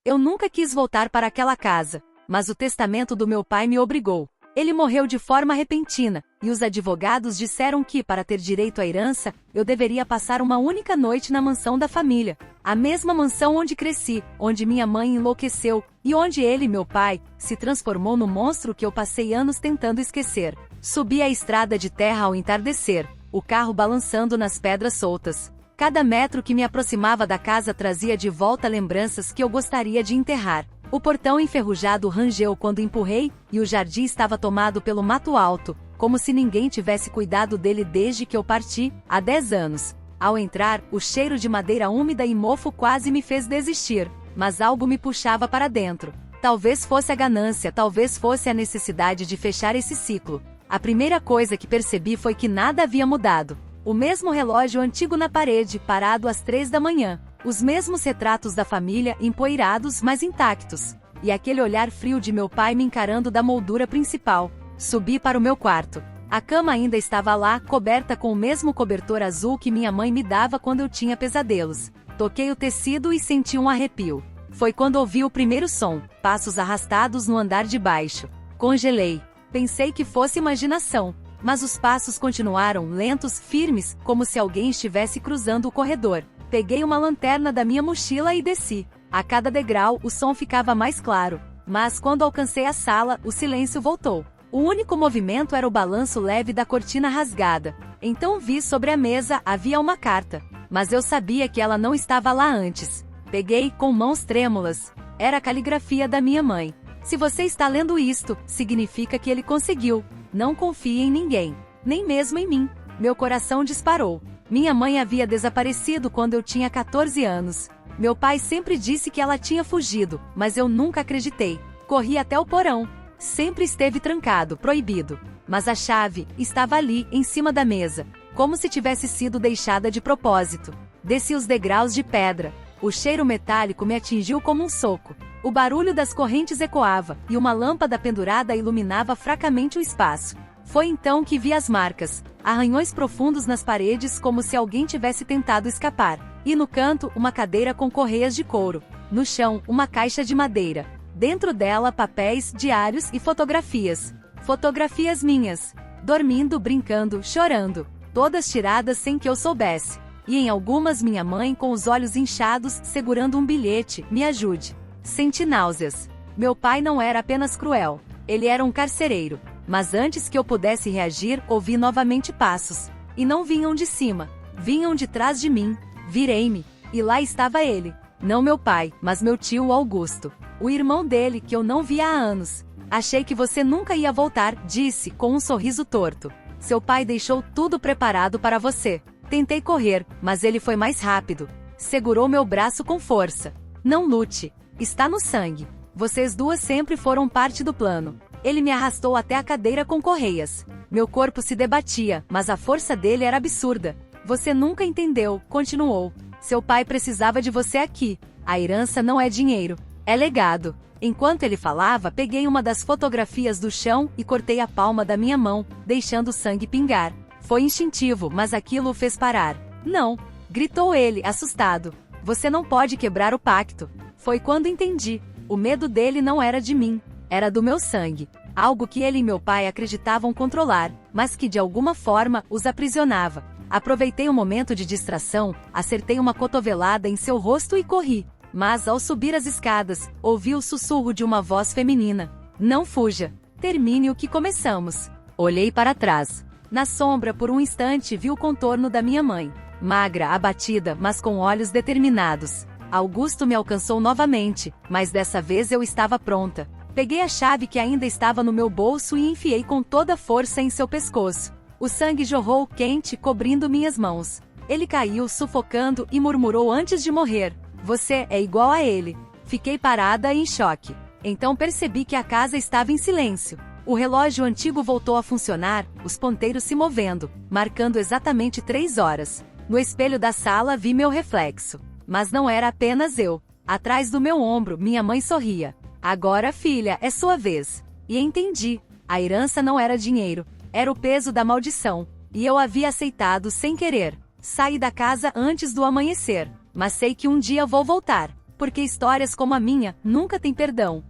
Eu nunca quis voltar para aquela casa, mas o testamento do meu pai me obrigou. Ele morreu de forma repentina, e os advogados disseram que, para ter direito à herança, eu deveria passar uma única noite na mansão da família. A mesma mansão onde cresci, onde minha mãe enlouqueceu, e onde ele, meu pai, se transformou no monstro que eu passei anos tentando esquecer. Subi a estrada de terra ao entardecer, o carro balançando nas pedras soltas. Cada metro que me aproximava da casa trazia de volta lembranças que eu gostaria de enterrar. O portão enferrujado rangeu quando empurrei, e o jardim estava tomado pelo mato alto, como se ninguém tivesse cuidado dele desde que eu parti, há 10 anos. Ao entrar, o cheiro de madeira úmida e mofo quase me fez desistir, mas algo me puxava para dentro. Talvez fosse a ganância, talvez fosse a necessidade de fechar esse ciclo. A primeira coisa que percebi foi que nada havia mudado. O mesmo relógio antigo na parede, parado às 3 da manhã. Os mesmos retratos da família, empoeirados, mas intactos. E aquele olhar frio de meu pai me encarando da moldura principal. Subi para o meu quarto. A cama ainda estava lá, coberta com o mesmo cobertor azul que minha mãe me dava quando eu tinha pesadelos. Toquei o tecido e senti um arrepio. Foi quando ouvi o primeiro som, passos arrastados no andar de baixo. Congelei. Pensei que fosse imaginação. Mas os passos continuaram lentos, firmes, como se alguém estivesse cruzando o corredor. Peguei uma lanterna da minha mochila e desci. A cada degrau, o som ficava mais claro. Mas quando alcancei a sala, o silêncio voltou. O único movimento era o balanço leve da cortina rasgada. Então vi sobre a mesa, havia uma carta. Mas eu sabia que ela não estava lá antes. Peguei, com mãos trêmulas. Era a caligrafia da minha mãe. Se você está lendo isto, significa que ele conseguiu. Não confie em ninguém, nem mesmo em mim. Meu coração disparou. Minha mãe havia desaparecido quando eu tinha 14 anos. Meu pai sempre disse que ela tinha fugido, mas eu nunca acreditei. Corri até o porão. Sempre esteve trancado, proibido. Mas a chave estava ali, em cima da mesa, como se tivesse sido deixada de propósito. Desci os degraus de pedra. O cheiro metálico me atingiu como um soco. O barulho das correntes ecoava, e uma lâmpada pendurada iluminava fracamente o espaço. Foi então que vi as marcas, arranhões profundos nas paredes como se alguém tivesse tentado escapar. E no canto, uma cadeira com correias de couro. No chão, uma caixa de madeira. Dentro dela, papéis, diários e fotografias. Fotografias minhas. Dormindo, brincando, chorando. Todas tiradas sem que eu soubesse. E em algumas minha mãe com os olhos inchados, segurando um bilhete, me ajude. Senti náuseas. Meu pai não era apenas cruel. Ele era um carcereiro. Mas antes que eu pudesse reagir, ouvi novamente passos. E não vinham de cima. Vinham de trás de mim. Virei-me. E lá estava ele. Não meu pai, mas meu tio Augusto. O irmão dele, que eu não via há anos. Achei que você nunca ia voltar, disse, com um sorriso torto. Seu pai deixou tudo preparado para você. Tentei correr, mas ele foi mais rápido. Segurou meu braço com força. Não lute. Está no sangue. Vocês duas sempre foram parte do plano. Ele me arrastou até a cadeira com correias. Meu corpo se debatia, mas a força dele era absurda. Você nunca entendeu, continuou. Seu pai precisava de você aqui. A herança não é dinheiro, é legado. Enquanto ele falava, peguei uma das fotografias do chão e cortei a palma da minha mão, deixando o sangue pingar. Foi instintivo, mas aquilo o fez parar. Não, gritou ele, assustado. Você não pode quebrar o pacto. Foi quando entendi. O medo dele não era de mim, era do meu sangue. Algo que ele e meu pai acreditavam controlar, mas que de alguma forma os aprisionava. Aproveitei um momento de distração, acertei uma cotovelada em seu rosto e corri. Mas ao subir as escadas, ouvi o sussurro de uma voz feminina. Não fuja. Termine o que começamos. Olhei para trás. Na sombra, por um instante, vi o contorno da minha mãe. Magra, abatida, mas com olhos determinados. Augusto me alcançou novamente, mas dessa vez eu estava pronta. Peguei a chave que ainda estava no meu bolso e enfiei com toda a força em seu pescoço. O sangue jorrou quente, cobrindo minhas mãos. Ele caiu, sufocando, e murmurou antes de morrer. Você é igual a ele. Fiquei parada e em choque. Então percebi que a casa estava em silêncio. O relógio antigo voltou a funcionar, os ponteiros se movendo, marcando exatamente 3 horas. No espelho da sala vi meu reflexo. Mas não era apenas eu. Atrás do meu ombro, minha mãe sorria. Agora, filha, é sua vez. E entendi. A herança não era dinheiro. Era o peso da maldição. E eu havia aceitado sem querer. Saí da casa antes do amanhecer. Mas sei que um dia vou voltar. porque histórias como a minha nunca têm perdão.